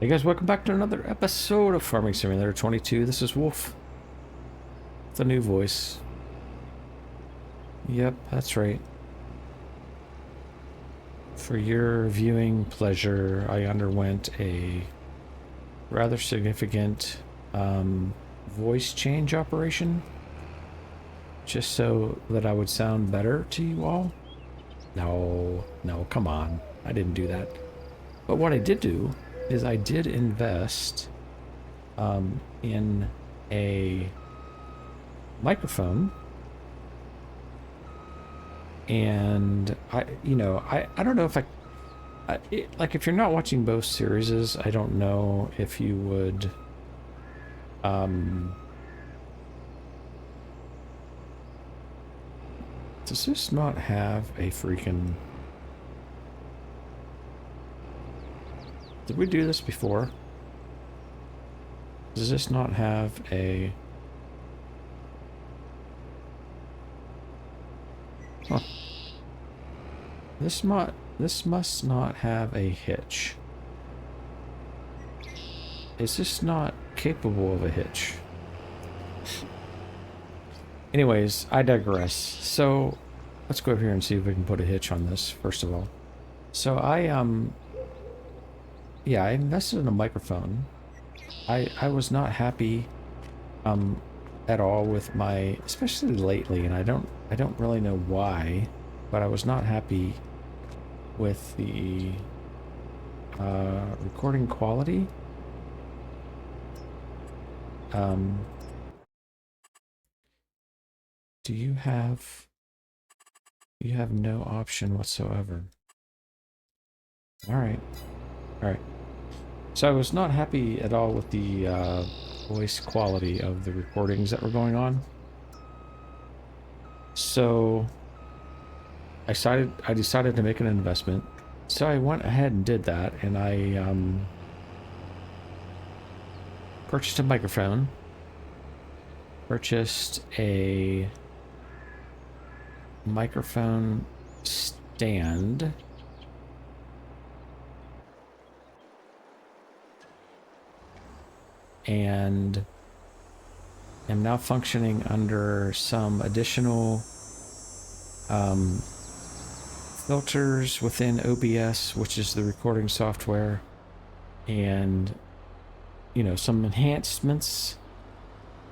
Hey guys, welcome back to another episode of Farming Simulator 22. This is Wolf. It's a new voice. Yep, that's right. For your viewing pleasure, I underwent a rather significant voice change operation. Just so that I would sound better to you all. No, come on. I didn't do that. But what I did do is I did invest in a microphone, and I don't know if like if you're not watching both series, I don't know if you would um does this not have a freaking, did we do this before? Does this not have a, huh. This must not have a hitch. Is this not capable of a hitch? Anyways, I digress. So let's go over here and see if we can put a hitch on this first of all. So yeah, I invested in a microphone. I was not happy at all with my, especially lately, and I don't really know why, but I was not happy with the recording quality. Do you have no option whatsoever? All right. So I was not happy at all with the voice quality of the recordings that were going on. So I decided to make an investment. So I went ahead and did that, and I purchased a microphone, purchased a microphone stand, and am now functioning under some additional filters within OBS, which is the recording software, and some enhancements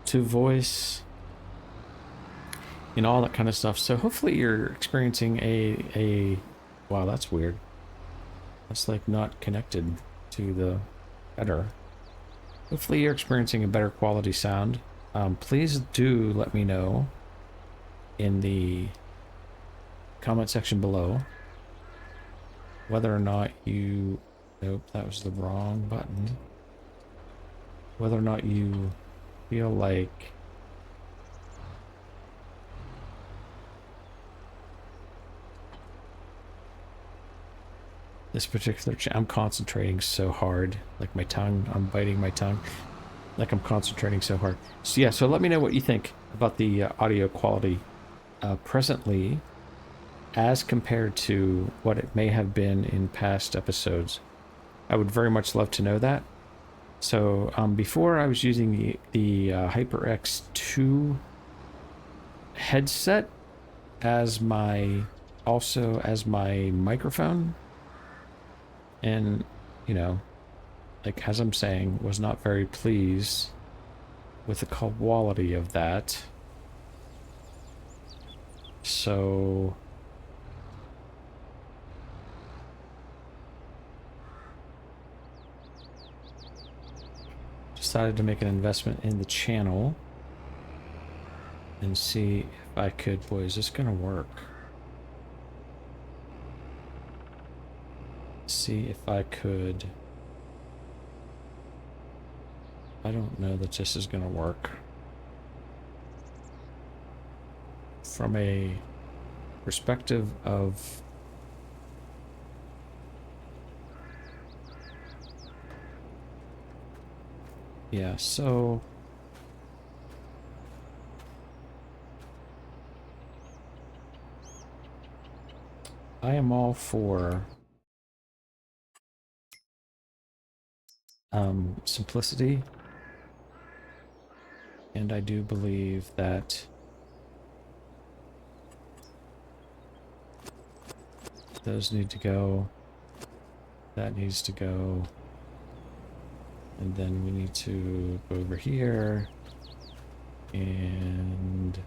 to voice and all that kind of stuff. So hopefully you're experiencing a wow, that's weird. That's like not connected to the header. Hopefully you're experiencing a better quality sound. Please do let me know in the comment section below whether or not you, nope, that was the wrong button, whether or not you feel like this particular I'm concentrating so hard, like my tongue, I'm biting my tongue, like I'm concentrating so hard. So yeah, so let me know what you think about the audio quality presently as compared to what it may have been in past episodes. I would very much love to know that. So before I was using the HyperX 2 headset as my, also as my microphone, and like as I'm saying, was not very pleased with the quality of that. So decided to make an investment in the channel and see if I could, boy, is this gonna work? See if I could, I don't know that this is gonna work from a perspective of yeah, so I am all for simplicity. And I do believe that those need to go. That needs to go. And then we need to go over here. And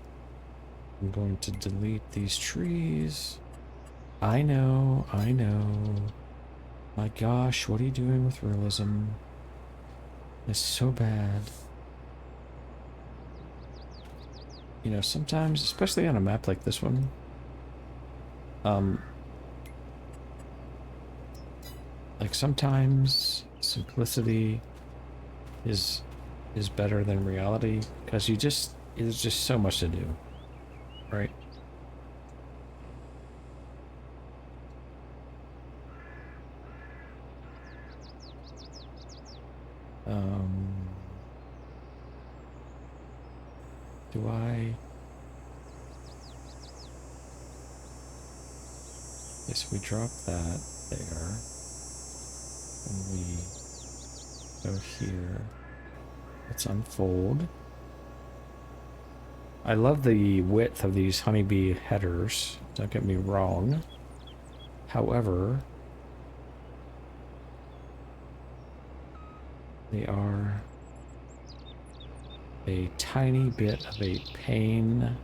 I'm going to delete these trees. I know, I know. My gosh, what are you doing with realism? It's so bad. You know, sometimes, especially on a map like this one, like sometimes simplicity is better than reality, because there's just so much to do, right? Do I? Yes, we drop that there. And we go here. Let's unfold. I love the width of these honeybee headers, don't get me wrong. However, they are a tiny bit of a pain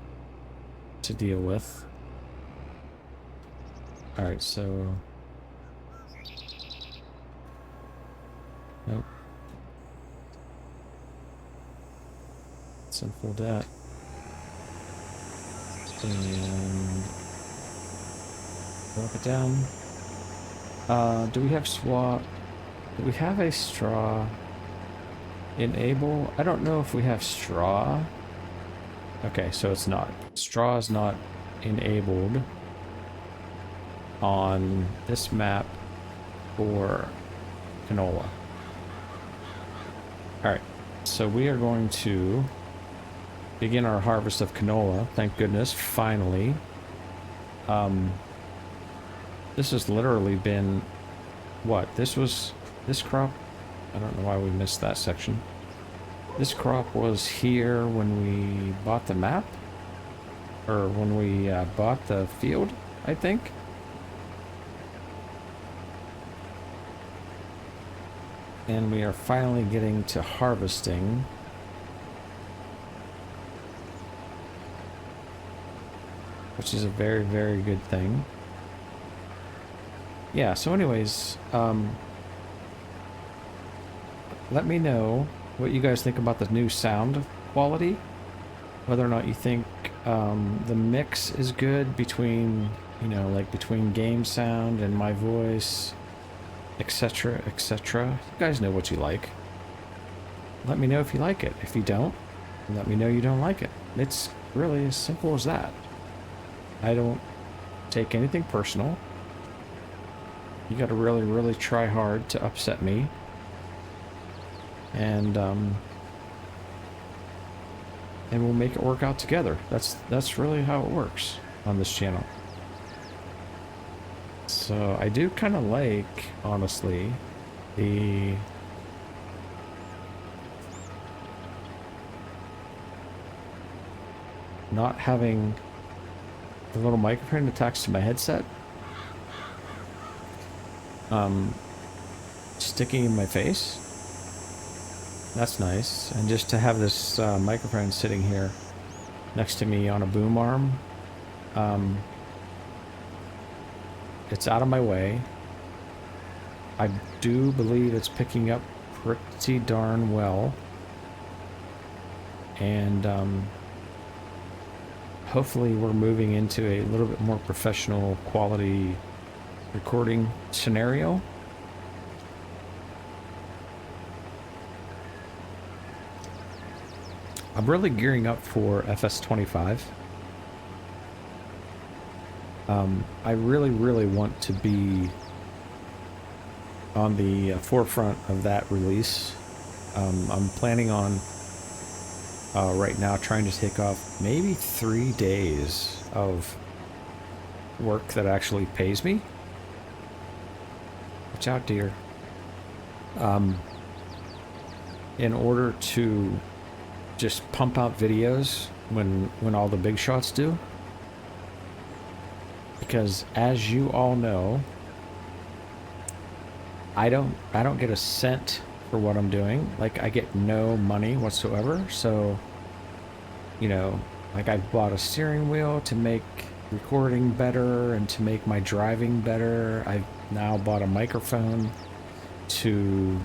to deal with. Alright, so... Nope. Let's unfold that. And... drop it down. Do we have swap? Do we have a straw? Enable? I don't know if we have straw. Okay, so it's not. Straw is not enabled on this map for canola. Alright, so we are going to begin our harvest of canola. Thank goodness, finally. This has literally been... what? This crop... I don't know why we missed that section. This crop was here when we bought the map? Or when we bought the field, I think? And we are finally getting to harvesting. Which is a very, very good thing. Yeah, so anyways, let me know what you guys think about the new sound quality. Whether or not you think the mix is good between, you know, like between game sound and my voice, etc., etc. You guys know what you like. Let me know if you like it. If you don't, let me know you don't like it. It's really as simple as that. I don't take anything personal. You gotta really, really try hard to upset me. And we'll make it work out together. That's really how it works on this channel. So I do kind of like, honestly, the not having the little microphone attached to my headset sticking in my face. That's nice. And just to have this microphone sitting here next to me on a boom arm, it's out of my way. I do believe it's picking up pretty darn well. And hopefully we're moving into a little bit more professional quality recording scenario. I'm really gearing up for FS25. I really, really want to be on the forefront of that release. I'm planning on right now trying to take off maybe 3 days of work that actually pays me. Watch out, dear. in order to just pump out videos when all the big shots do. Because as you all know, I don't get a cent for what I'm doing. Like, I get no money whatsoever. So, you know, like, I bought a steering wheel to make recording better and to make my driving better. I've now bought a microphone to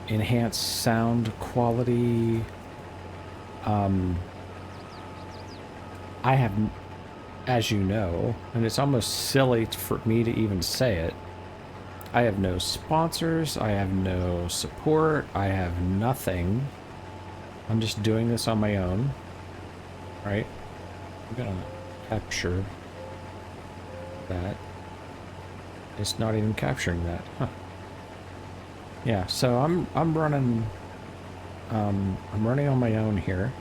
enhance sound quality. I have, as you know, and it's almost silly for me to even say it, I have no sponsors, I have no support, I have nothing. I'm just doing this on my own, right? I'm gonna capture that. It's not even capturing that, huh? Yeah, so I'm running on my own here.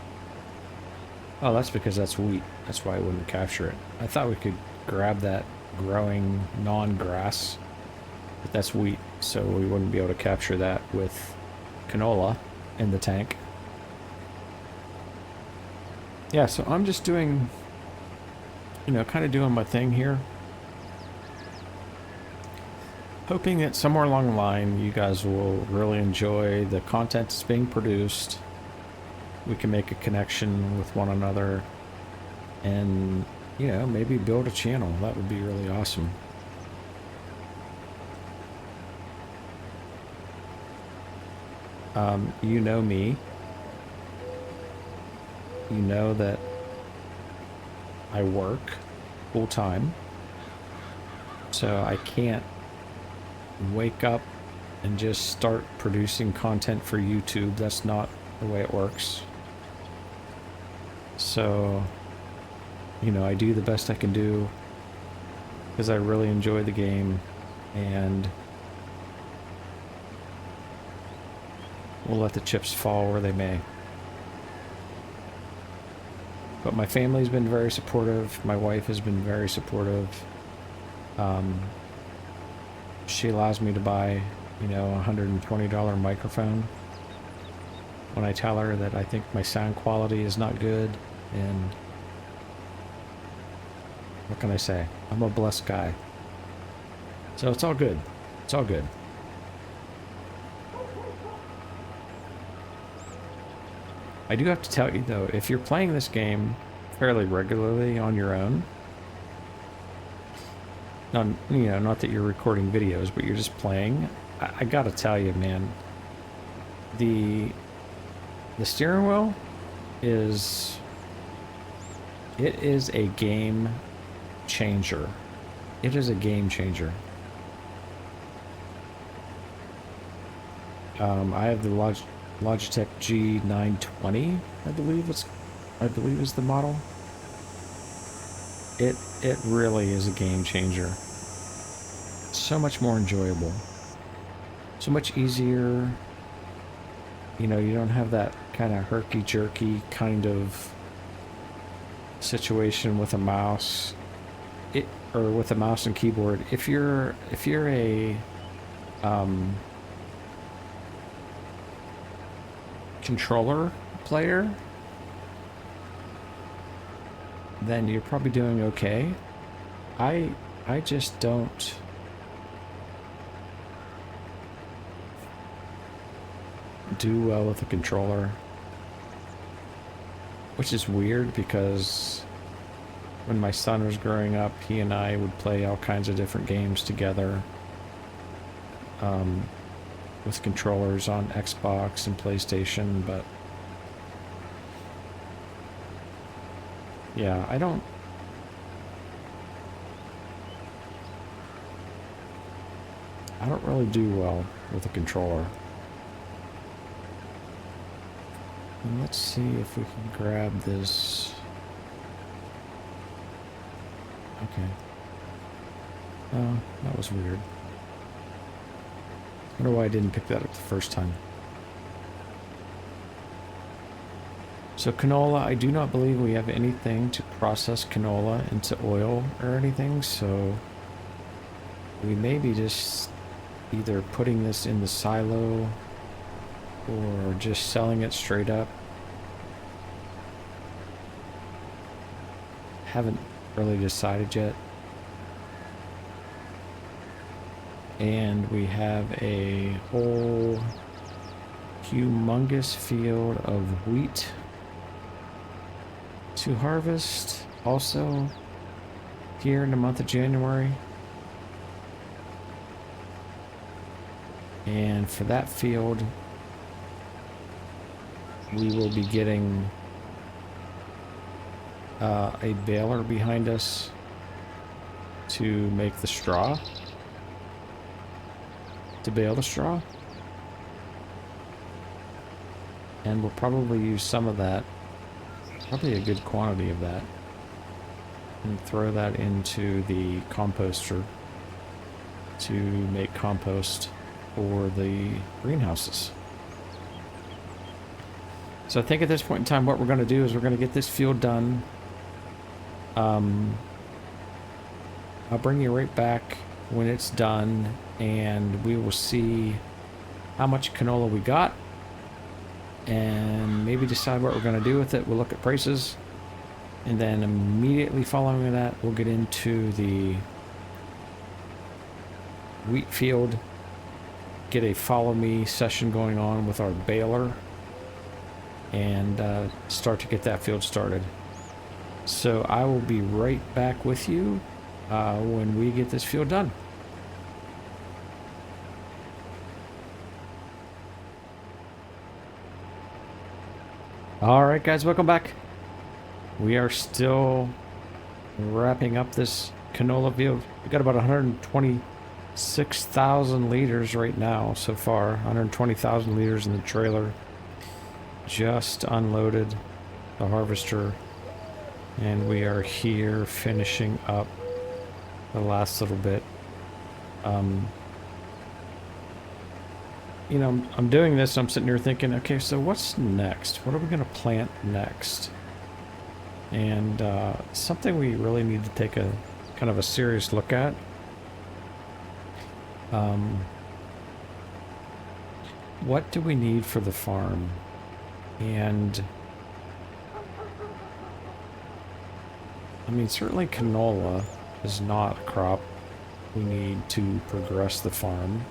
Oh, that's because that's wheat. That's why I wouldn't capture it. I thought we could grab that growing non-grass, but that's wheat, so we wouldn't be able to capture that with canola in the tank. Yeah, so I'm just doing, you know, kind of doing my thing here. Hoping that somewhere along the line you guys will really enjoy the content that's being produced. We can make a connection with one another and, you know, maybe build a channel. That would be really awesome. You know me. You know that I work full time, so I can't wake up and just start producing content for YouTube. That's not the way it works. So, you know, I do the best I can do because I really enjoy the game, and we'll let the chips fall where they may. But my family's been very supportive. My wife has been very supportive. She allows me to buy, you know, a $120 microphone when I tell her that I think my sound quality is not good. And what can I say? I'm a blessed guy. So it's all good. It's all good. I do have to tell you, though, if you're playing this game fairly regularly on your own, not, you know, not that you're recording videos, but you're just playing, I gotta tell you, man, the steering wheel is, it is a game changer. It is a game changer. I have the Logitech G920, I believe is the model. It really is a game changer. So much more enjoyable. So much easier. You know, you don't have that kind of herky-jerky kind of situation with a mouse. Or with a mouse and keyboard. If you're a controller player, then you're probably doing okay. I just don't do well with a controller, which is weird because when my son was growing up, he and I would play all kinds of different games together with controllers on Xbox and PlayStation, but yeah, I don't really do well with a controller. And let's see if we can grab this. Okay. Oh, that was weird. I wonder why I didn't pick that up the first time. So canola, I do not believe we have anything to process canola into oil or anything, so we may be just either putting this in the silo or just selling it straight up. Haven't really decided yet. And we have a whole humongous field of wheat to harvest also here in the month of January. And for that field, we will be getting a baler behind us to make the straw, to bale the straw. And we'll probably use some of that, probably a good quantity of that, and throw that into the composter to make compost for the greenhouses. So I think at this point in time, what we're going to do is we're going to get this field done. I'll bring you right back when it's done, and we will see how much canola we got, and maybe decide what we're going to do with it. We'll look at prices, and then immediately following that, we'll get into the wheat field, get a follow me session going on with our baler, and start to get that field started. So I will be right back with you when we get this field done. All right, guys, welcome back. We are still wrapping up this canola field. We've got about 126,000 liters right now so far. 120,000 liters in the trailer. Just unloaded the harvester, and we are here finishing up the last little bit. You know, I'm doing this, I'm sitting here thinking, okay, so what's next? What are we going to plant next? And something we really need to take a kind of a serious look at. What do we need for the farm? And I mean, certainly canola is not a crop we need to progress the farm.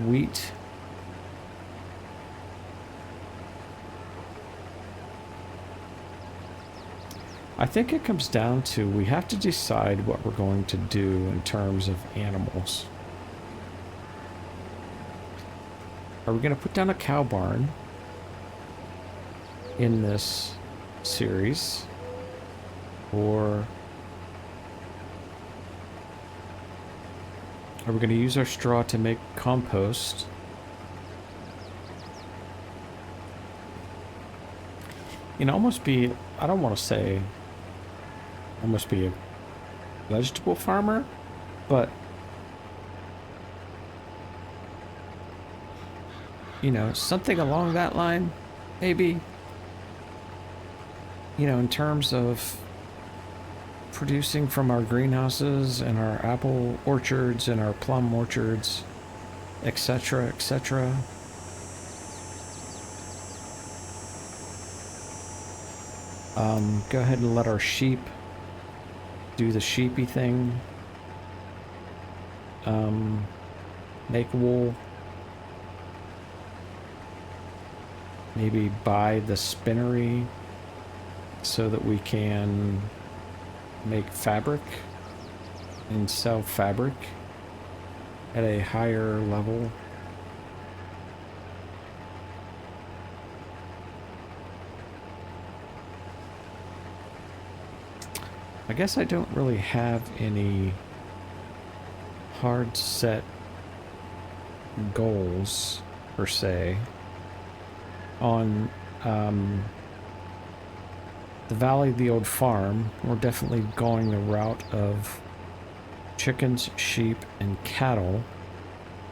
Wheat. I think it comes down to we have to decide what we're going to do in terms of animals. Are we going to put down a cow barn in this series, or are we going to use our straw to make compost? You know, almost be, I don't want to say almost be a vegetable farmer, but you know, something along that line, maybe. You know, in terms of producing from our greenhouses and our apple orchards and our plum orchards, etc., etc. Go ahead and let our sheep do the sheepy thing. Make wool. Maybe buy the spinnery so that we can make fabric and sell fabric at a higher level. I guess I don't really have any hard set goals per se on the Valley of the Old Farm. We're definitely going the route of chickens, sheep, and cattle,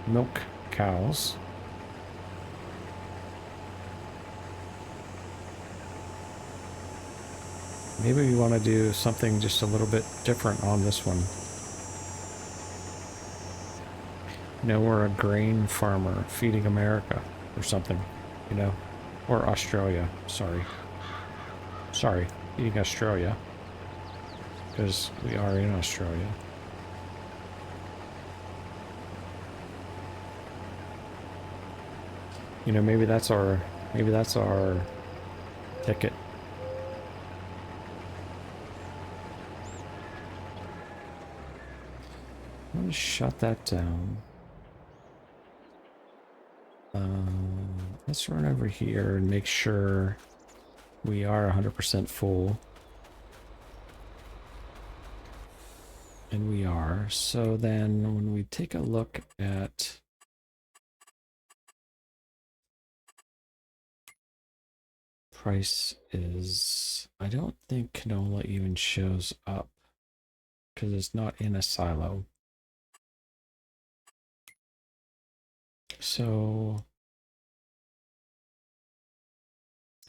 milk cows. Maybe we want to do something just a little bit different on this one. You know, we're a grain farmer feeding America or something, you know, or Australia. Sorry, feeding Australia because we are in Australia. You know, maybe that's our ticket. I'm gonna shut that down. Let's run over here and make sure we are 100% full. And we are. So then when we take a look at price is, I don't think canola even shows up because it's not in a silo. So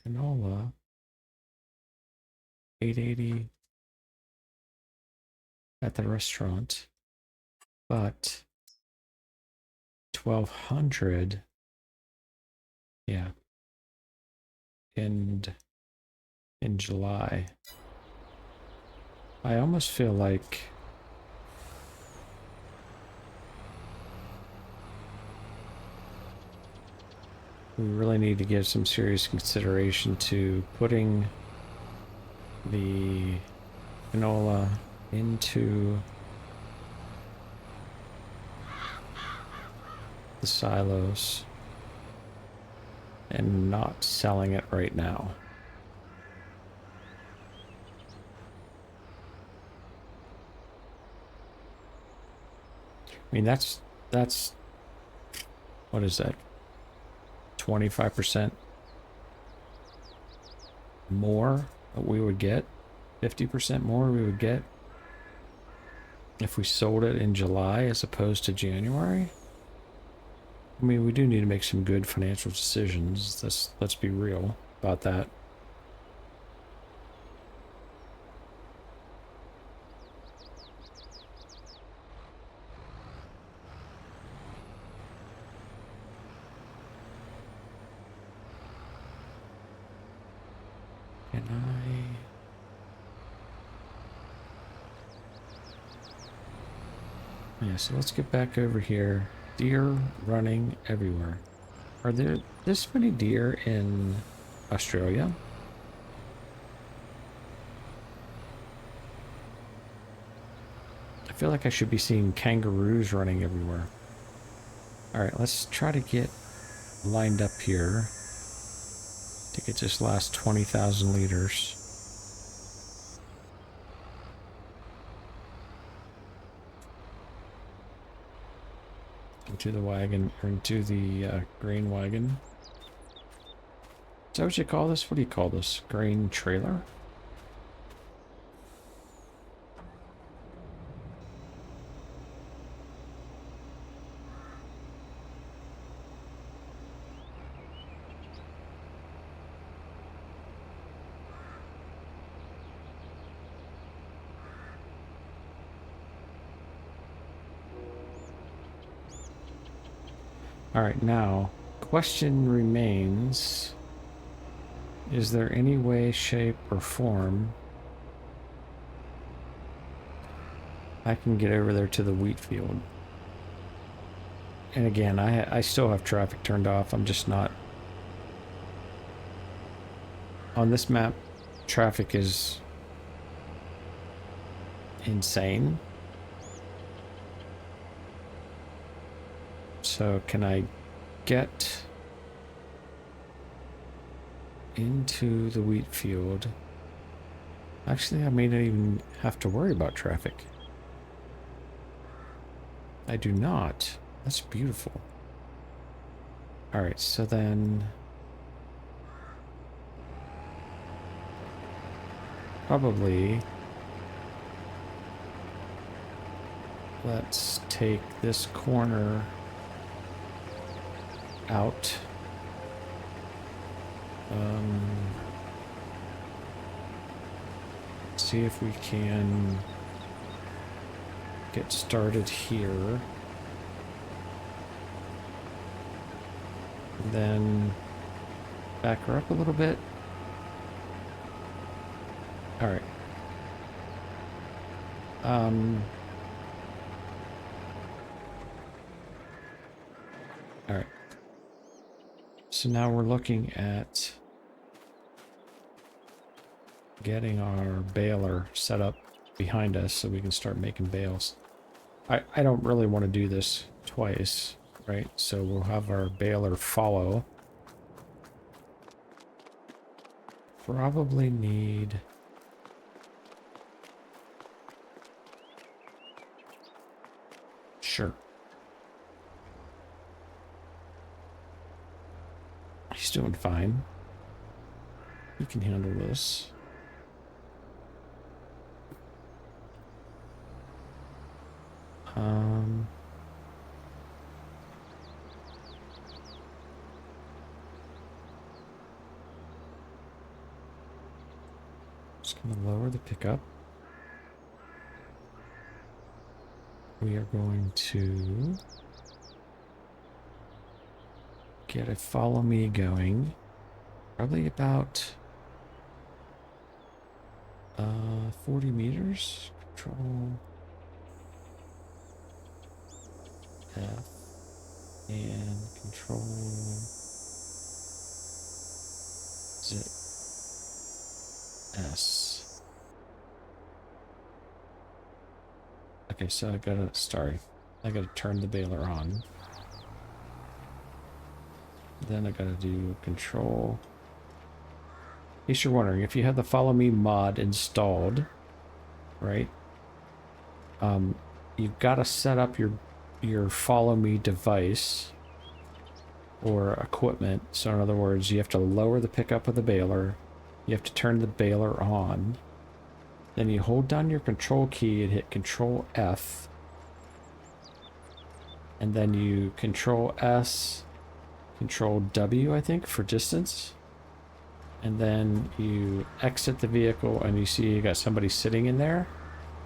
canola 880 at the restaurant, but 1200, yeah, in July. I almost feel like we really need to give some serious consideration to putting the canola into the silos and not selling it right now. I mean, that's what is that? 25% more that we would get, 50% more we would get if we sold it in July as opposed to January. I mean, we do need to make some good financial decisions. Let's be real about that. Can I? Yeah, so let's get back over here. Deer running everywhere. Are there this many deer in Australia? I feel like I should be seeing kangaroos running everywhere. Alright, let's try to get lined up here to get this last 20,000 liters. Into the wagon, or into the grain wagon. Is that what you call this? What do you call this? Grain trailer? Alright, now, question remains, is there any way, shape, or form I can get over there to the wheat field? And again, I still have traffic turned off. I'm just not... On this map, traffic is insane. So can I get into the wheat field? Actually, I may not even have to worry about traffic. I do not. That's beautiful. Alright, so then... Probably... Let's take this corner out. See if we can get started here. And then back her up a little bit. All right. All right. So now we're looking at getting our baler set up behind us so we can start making bales. I don't really want to do this twice, right? So we'll have our baler follow. Probably need... Sure. He's doing fine. He can handle this. Just gonna lower the pickup. We are going to get a follow me going. Probably about 40 meters. Control F and control Z S. Okay, so I gotta turn the baler on. Then I gotta do control. In case you're wondering, if you have the follow me mod installed, right? You've got to set up your follow me device or equipment. So in other words, you have to lower the pickup of the baler. You have to turn the baler on. Then you hold down your control key and hit control F. And then you control S, control W, I think, for distance. And then you exit the vehicle and you see you got somebody sitting in there.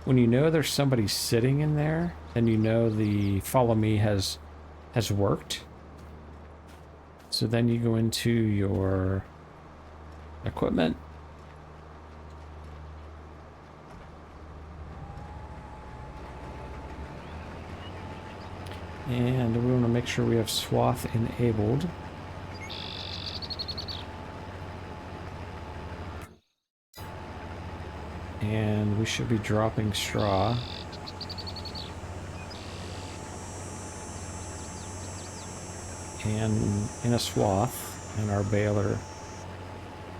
When you know there's somebody sitting in there, then you know the follow me has worked. So then you go into your equipment. And we want to make sure we have swath enabled. And we should be dropping straw. And in a swath, and our baler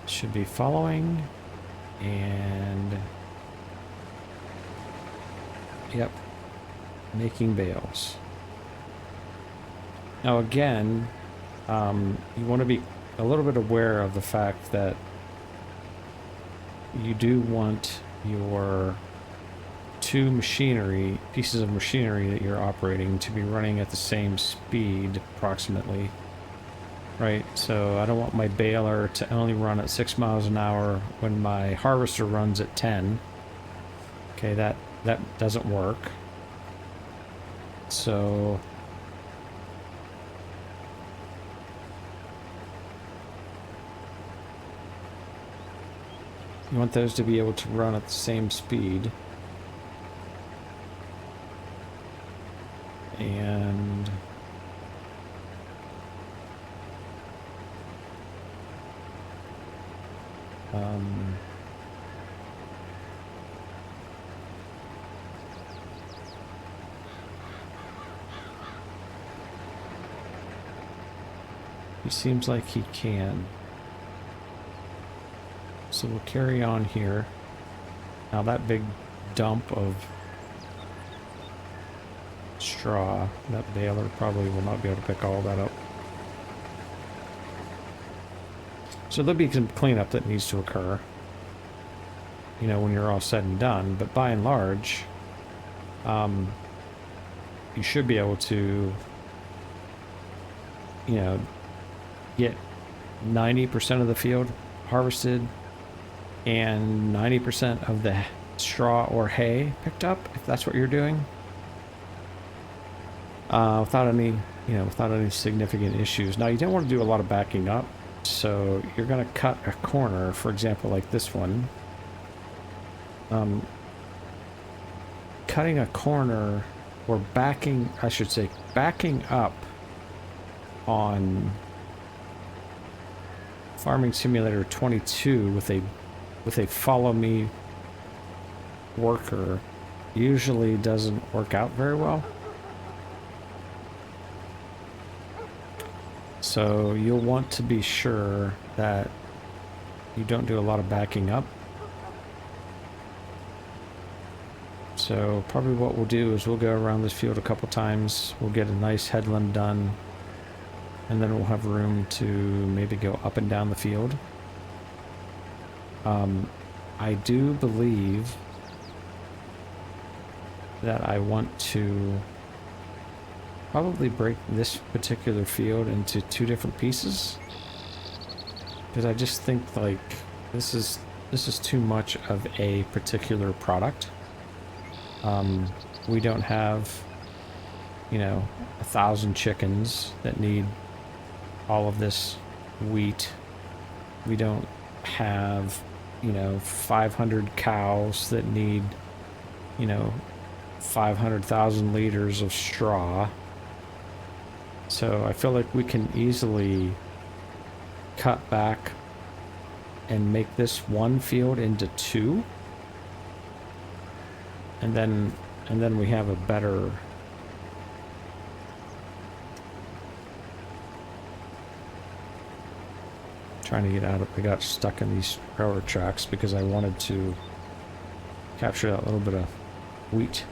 should be following. And yep, making bales. Now again, you want to be a little bit aware of the fact that you do want your two pieces of machinery that you're operating to be running at the same speed approximately, right? So I don't want my baler to only run at 6 miles an hour when my harvester runs at 10. Okay, that doesn't work. So you want those to be able to run at the same speed. And he seems like he can. So we'll carry on here. Now that big dump of straw, that baler probably will not be able to pick all that up. So there'll be some cleanup that needs to occur, you know, when you're all said and done, but by and large, you should be able to, you know, get 90% of the field harvested and 90% of the straw or hay picked up, if that's what you're doing, without any you know, without any significant issues. Now, you don't want to do a lot of backing up, so you're going to cut a corner, for example, like this one. Cutting a corner, or backing, I should say, backing up on Farming Simulator 22 with a follow me worker usually doesn't work out very well. So you'll want to be sure that you don't do a lot of backing up. So probably what we'll do is we'll go around this field a couple times, we'll get a nice headland done, and then we'll have room to maybe go up and down the field. I do believe that I want to probably break this particular field into 2 different pieces, because I just think like this is too much of a particular product. We don't have, you know, 1,000 chickens that need all of this wheat. We don't have, you know, 500 cows that need, you know, 500,000 liters of straw. So I feel like we can easily cut back and make this one field into 2. And then we have a better trying to get out of, I got stuck in these railroad tracks because I wanted to capture that little bit of wheat.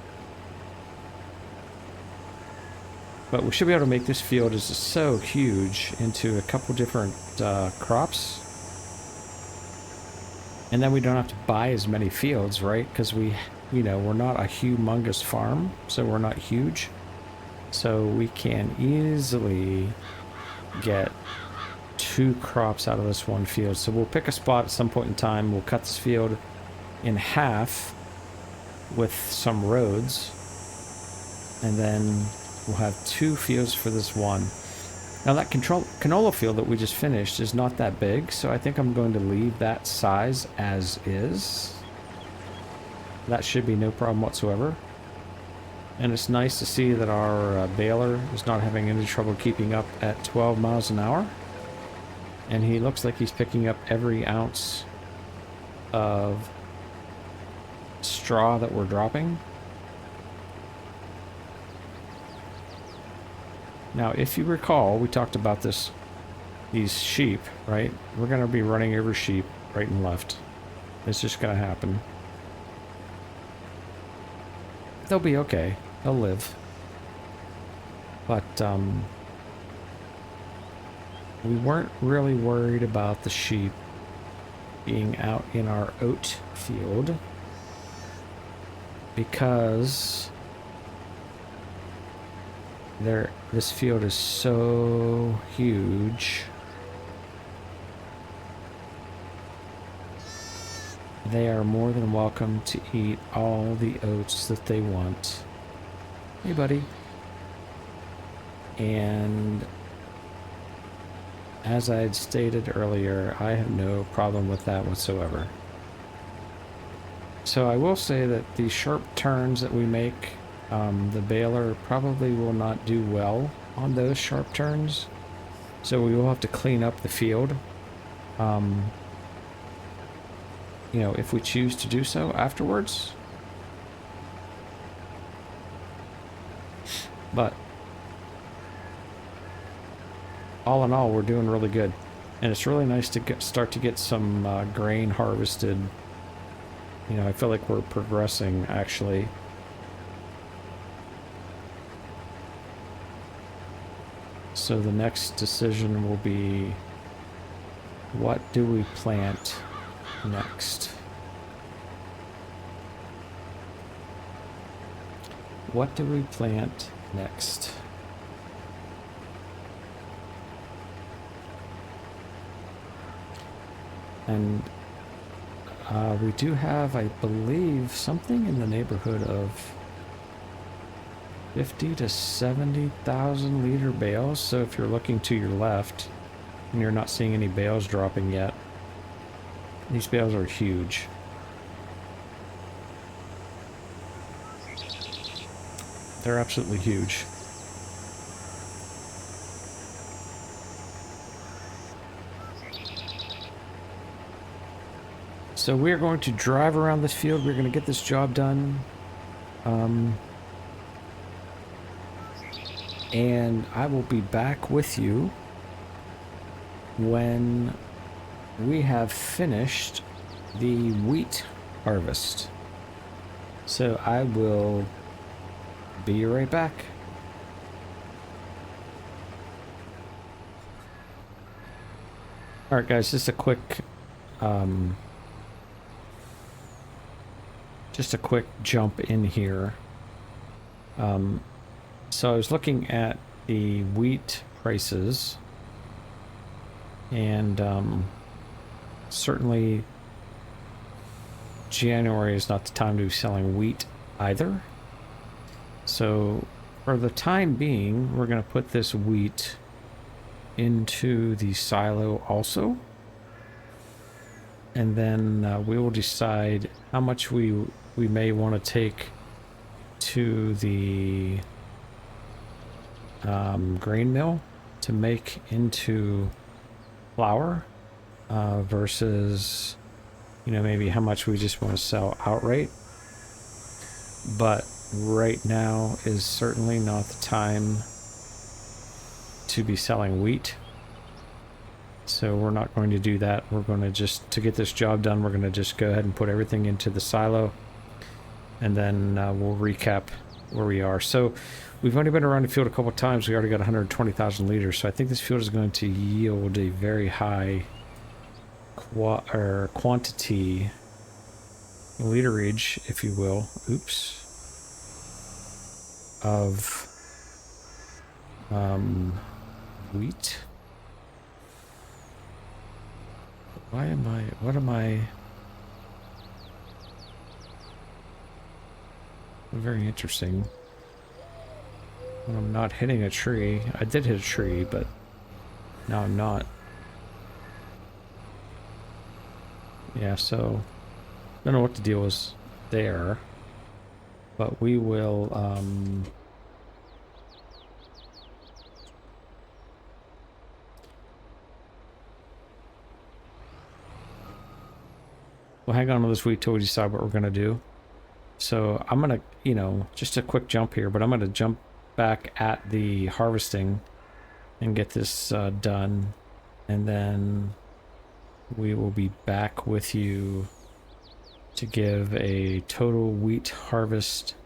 But we should be able to make this field is so huge into a couple different crops. And then we don't have to buy as many fields, right? Because we, you know, we're not a humongous farm, so we're not huge. So we can easily get 2 crops out of this one field. So we'll pick a spot at some point in time. We'll cut this field in half with some roads, and then we'll have 2 fields for this one. Now that canola field that we just finished is not that big, so I think I'm going to leave that size as is. That should be no problem whatsoever. And it's nice to see that our baler is not having any trouble keeping up at 12 miles an hour. And he looks like he's picking up every ounce of straw that we're dropping. Now, if you recall, we talked about these sheep, right? We're going to be running over sheep right and left. It's just going to happen. They'll be okay. They'll live. But, we weren't really worried about the sheep being out in our oat field because this field is so huge. They are more than welcome to eat all the oats that they want. Hey, buddy. And as I had stated earlier, I have no problem with that whatsoever. So I will say that the sharp turns that we make, the baler probably will not do well on those sharp turns. So we will have to clean up the field. You know, if we choose to do so afterwards. But all in all, we're doing really good. And it's really nice to start to get some grain harvested. You know, I feel like we're progressing, actually. So the next decision will be, what do we plant next? What do we plant next? And we do have, I believe, something in the neighborhood of 50 to 70,000 liter bales. So if you're looking to your left and you're not seeing any bales dropping yet, these bales are huge. They're absolutely huge. So we're going to drive around this field. We're going to get this job done. And I will be back with you when we have finished the wheat harvest. So I will be right back. All right, guys, just a quick jump in here. So I was looking at the wheat prices, and certainly January is not the time to be selling wheat either. So for the time being, we're going to put this wheat into the silo also. And then we will decide how much we may want to take to the grain mill to make into flour versus, you know, maybe how much we just want to sell outright. But right now is certainly not the time to be selling wheat. So we're not going to do that. We're going to just, to get this job done, we're going to just go ahead and put everything into the silo, and then we'll recap where we are. So we've only been around the field a couple of times. We already got 120,000 liters. So I think this field is going to yield a very high quantity, literage, if you will, of wheat. What am I? Very interesting. When I'm not hitting a tree. I did hit a tree, but now I'm not. Yeah, so I don't know what the deal was there, but we will we'll hang on to this wheat till we decide what we're gonna do. So I'm gonna, you know, just a quick jump here, but I'm gonna jump back at the harvesting and get this done, and then we will be back with you to give a total wheat harvest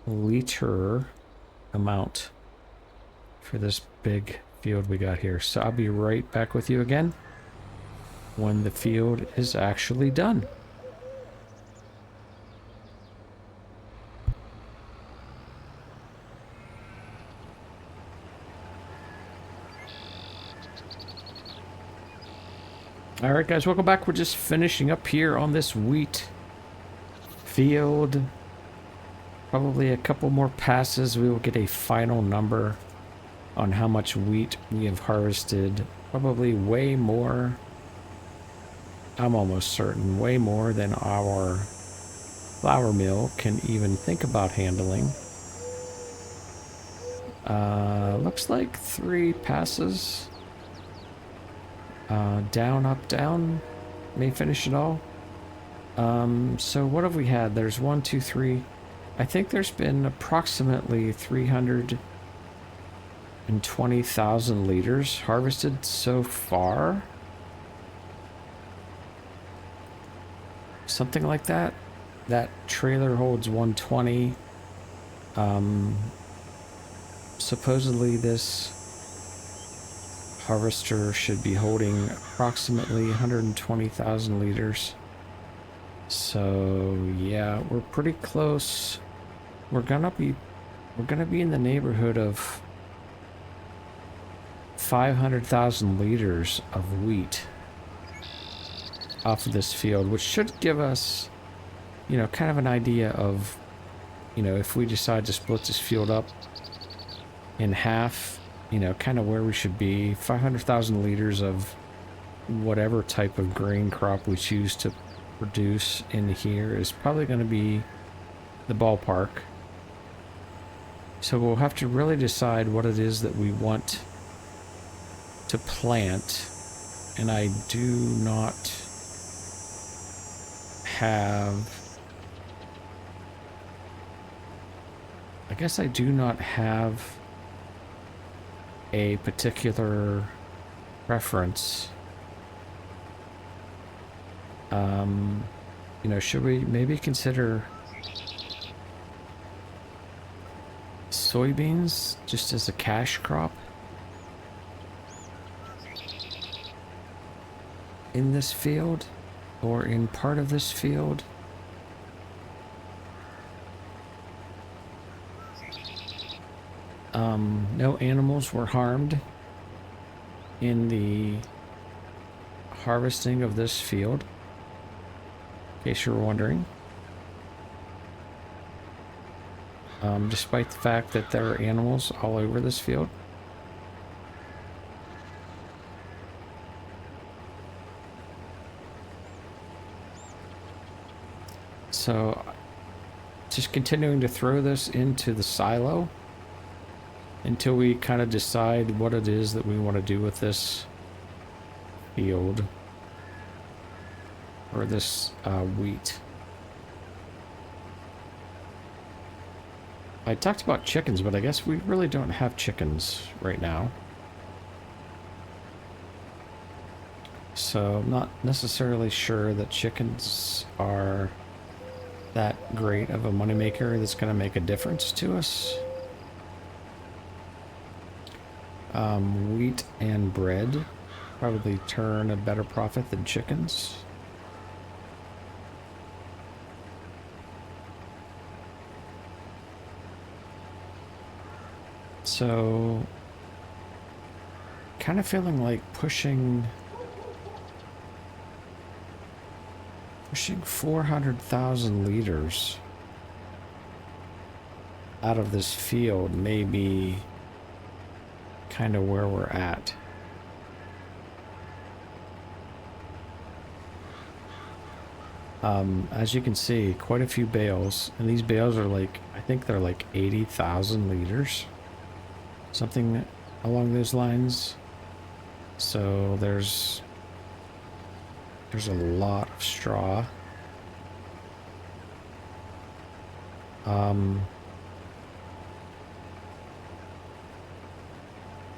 liter amount for this big field we got here. So I'll be right back with you again when the field is actually done. Alright guys, welcome back. We're just finishing up here on this wheat field. Probably a couple more passes, we will get a final number on how much wheat we have harvested. Probably way more, I'm almost certain, way more than our flour mill can even think about handling. Looks like 3 passes. Down, up, down may finish it all. So what have we had? There's 1, 2, 3. I think there's been approximately 320,000 liters harvested so far. Something like that. That trailer holds 120. Supposedly this harvester should be holding approximately 120,000 liters. So yeah, we're pretty close. We're gonna be in the neighborhood of 500,000 liters of wheat off of this field, which should give us, you know, kind of an idea of you know, if we decide to split this field up in half, you know, kind of where we should be, 500,000 liters of whatever type of grain crop we choose to produce in here is probably going to be the ballpark. So we'll have to really decide what it is that we want to plant. And I do not have... I guess I do not have a particular preference. You know, should we maybe consider soybeans just as a cash crop in this field or in part of this field? No animals were harmed in the harvesting of this field, in case you were wondering. Despite the fact that there are animals all over this field. So, just continuing to throw this into the silo until we kind of decide what it is that we want to do with this field, or this wheat. I talked about chickens, but I guess we really don't have chickens right now. So I'm not necessarily sure that chickens are that great of a moneymaker that's going to make a difference to us. Wheat and bread probably turn a better profit than chickens. So, kind of feeling like pushing 400,000 liters out of this field may be kind of where we're at. As you can see, quite a few bales, and these bales are like, I think they're like 80,000 liters. Something along those lines. So there's a lot of straw.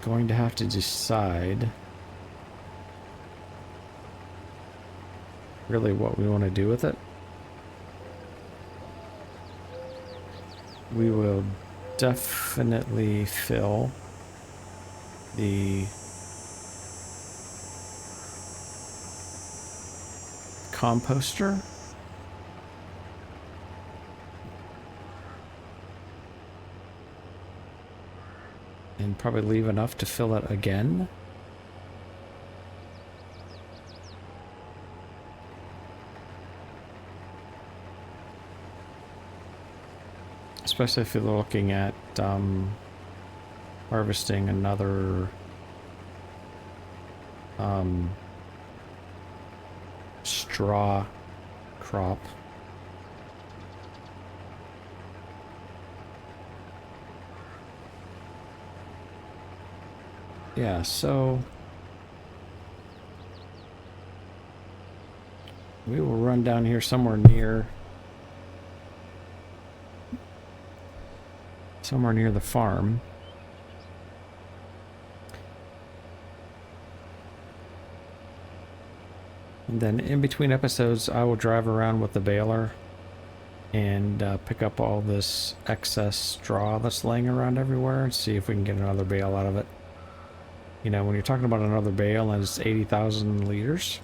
Going to have to decide really what we want to do with it. We will definitely fill the composter. And probably leave enough to fill it again. Especially if you're looking at harvesting another straw crop. Yeah, so we will run down here somewhere near the farm. And then in between episodes, I will drive around with the baler and pick up all this excess straw that's laying around everywhere and see if we can get another bale out of it. You know, when you're talking about another bale and it's 80,000 liters,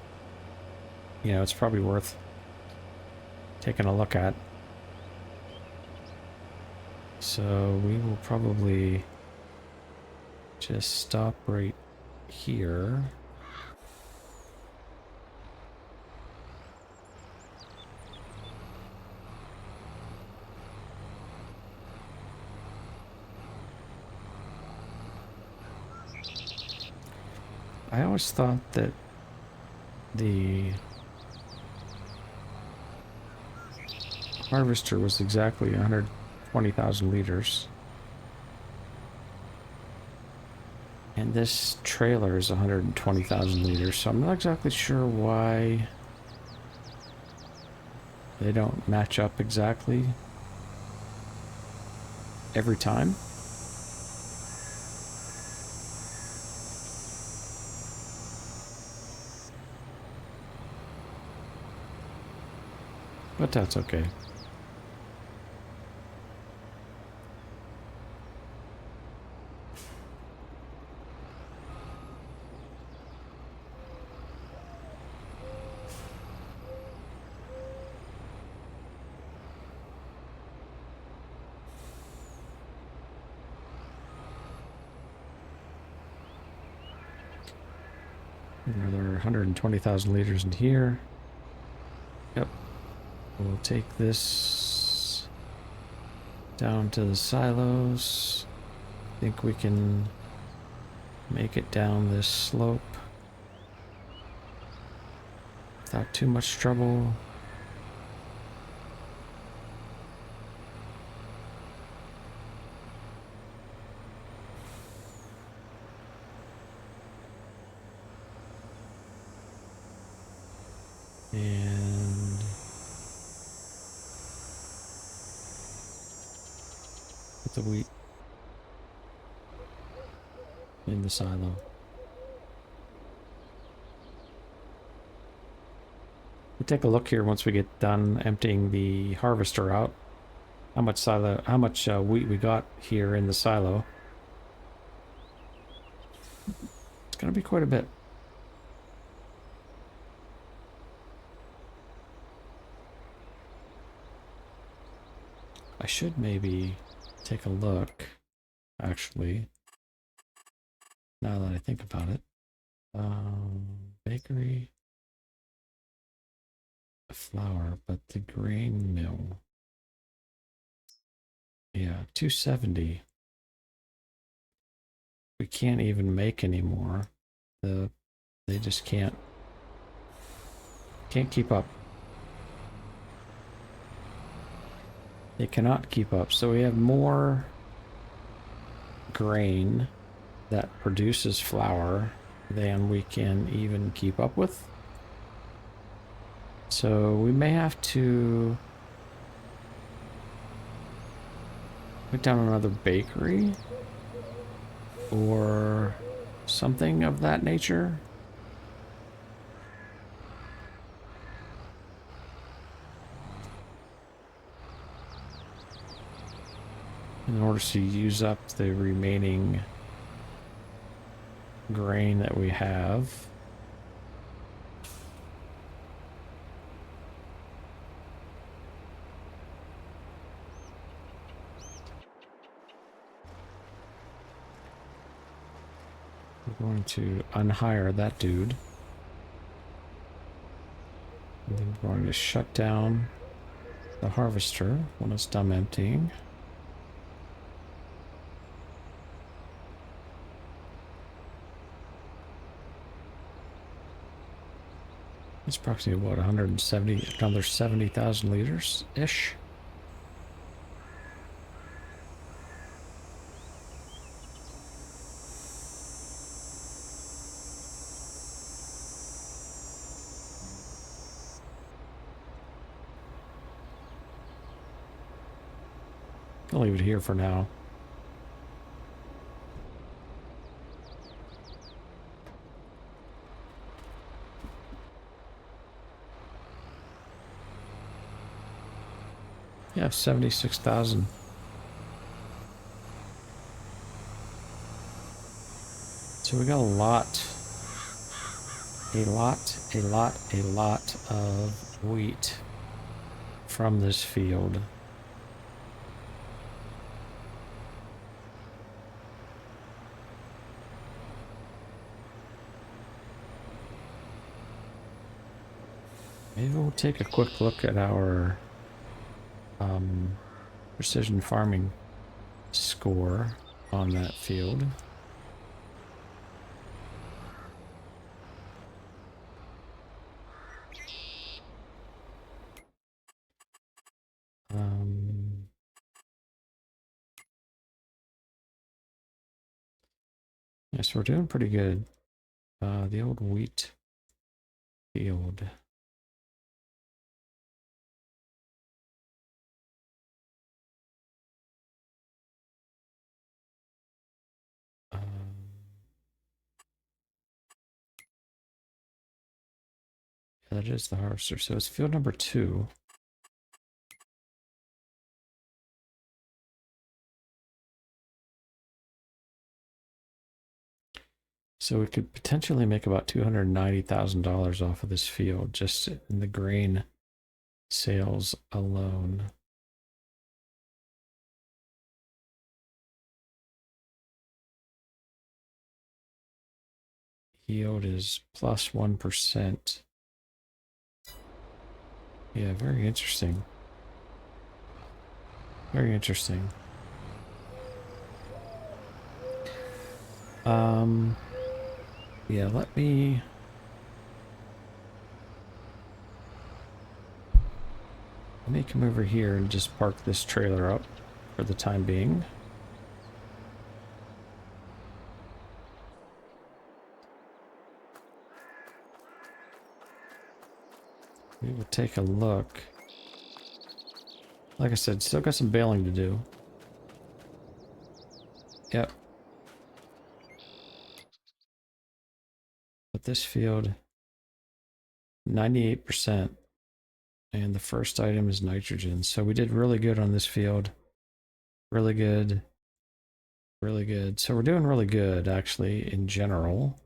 you know, it's probably worth taking a look at. So we will probably just stop right here. I always thought that the harvester was exactly 120,000 liters. And this trailer is 120,000 liters, so I'm not exactly sure why they don't match up exactly every time. But that's okay. Another 120,000 liters in here. Yep. We'll take this down to the silos. I think we can make it down this slope without too much trouble. And put the wheat in the silo. We'll take a look here once we get done emptying the harvester out. How much wheat we got here in the silo. It's gonna be quite a bit. I should maybe take a look, actually, now that I think about it. Bakery, flour, but the grain mill. Yeah, 270. We can't even make anymore. They just can't keep up. They cannot keep up. So we have more grain that produces flour than we can even keep up with. So we may have to put down another bakery or something of that nature. In order to use up the remaining grain that we have. We're going to unhire that dude. And then we're going to shut down the harvester when it's done emptying. It's approximately what, 170, another 70,000 liters ish. I'll leave it here for now. Yeah, 76,000. So we got a lot of wheat from this field. Maybe we'll take a quick look at our precision farming score on that field. Yes, we're doing pretty good. The old wheat field. That is the harvester. So it's field number 2. So we could potentially make about $290,000 off of this field just in the grain sales alone. Yield is plus 1%. Yeah, very interesting. Very interesting. Yeah, let me come over here and just park this trailer up for the time being. We will take a look. Like I said, still got some baling to do. Yep. But this field, 98%. And the first item is nitrogen. So we did really good on this field. Really good. Really good. So we're doing really good, actually, in general.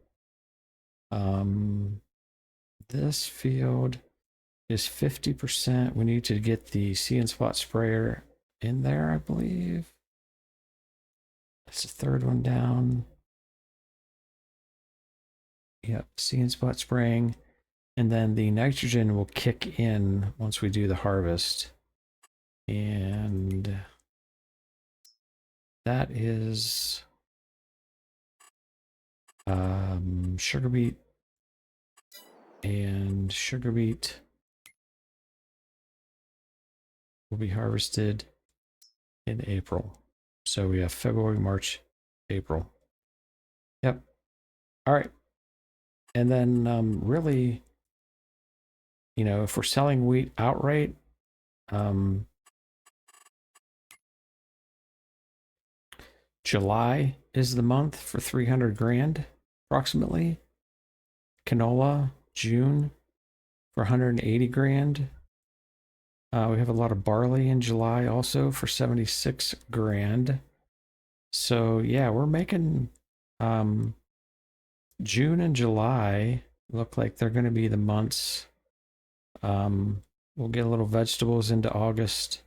This field is 50%. We need to get the See and Spot sprayer in there, I believe. That's the third one down. Yep, See and Spot spraying. And then the nitrogen will kick in once we do the harvest. And that is sugar beet. And sugar beet will be harvested in April. So we have February, March, April. Yep. All right. And then really, you know, if we're selling wheat outright, July is the month for 300 grand, approximately. Canola, June for 180 grand. We have a lot of barley in July also for 76 grand. So yeah, we're making June and July look like they're going to be the months. We'll get a little vegetables into August.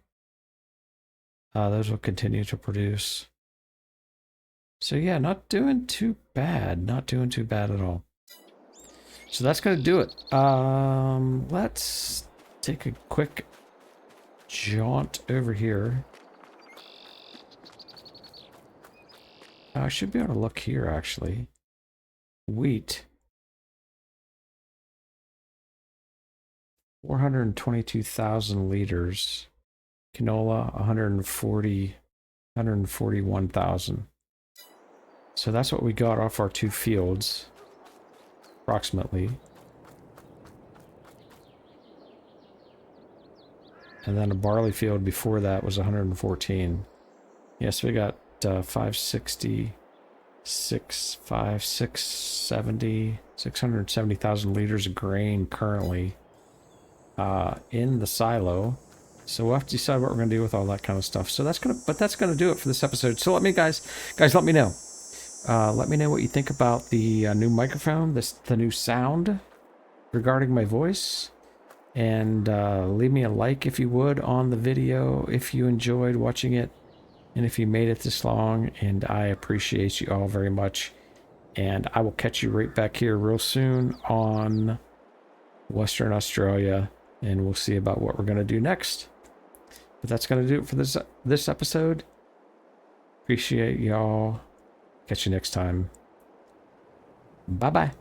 Those will continue to produce. So yeah, not doing too bad. Not doing too bad at all. So that's going to do it. Let's take a quick jaunt over here. I should be able to look here, actually. Wheat. 422,000 liters. Canola, 141,000. So that's what we got off our 2 fields, approximately. And then a barley field before that was 114. Yes, we got 560, 670,000 liters of grain currently in the silo. So we'll have to decide what we're going to do with all that kind of stuff. So that's gonna do it for this episode. So let me guys, let me know. Let me know what you think about the new microphone, the new sound regarding my voice. And leave me a like if you would on the video if you enjoyed watching it and if you made it this long, and I appreciate you all very much. And I will catch you right back here real soon on Western Australia, and we'll see about what we're going to do next. But that's going to do it for this episode. Appreciate y'all. Catch you next time. Bye-bye.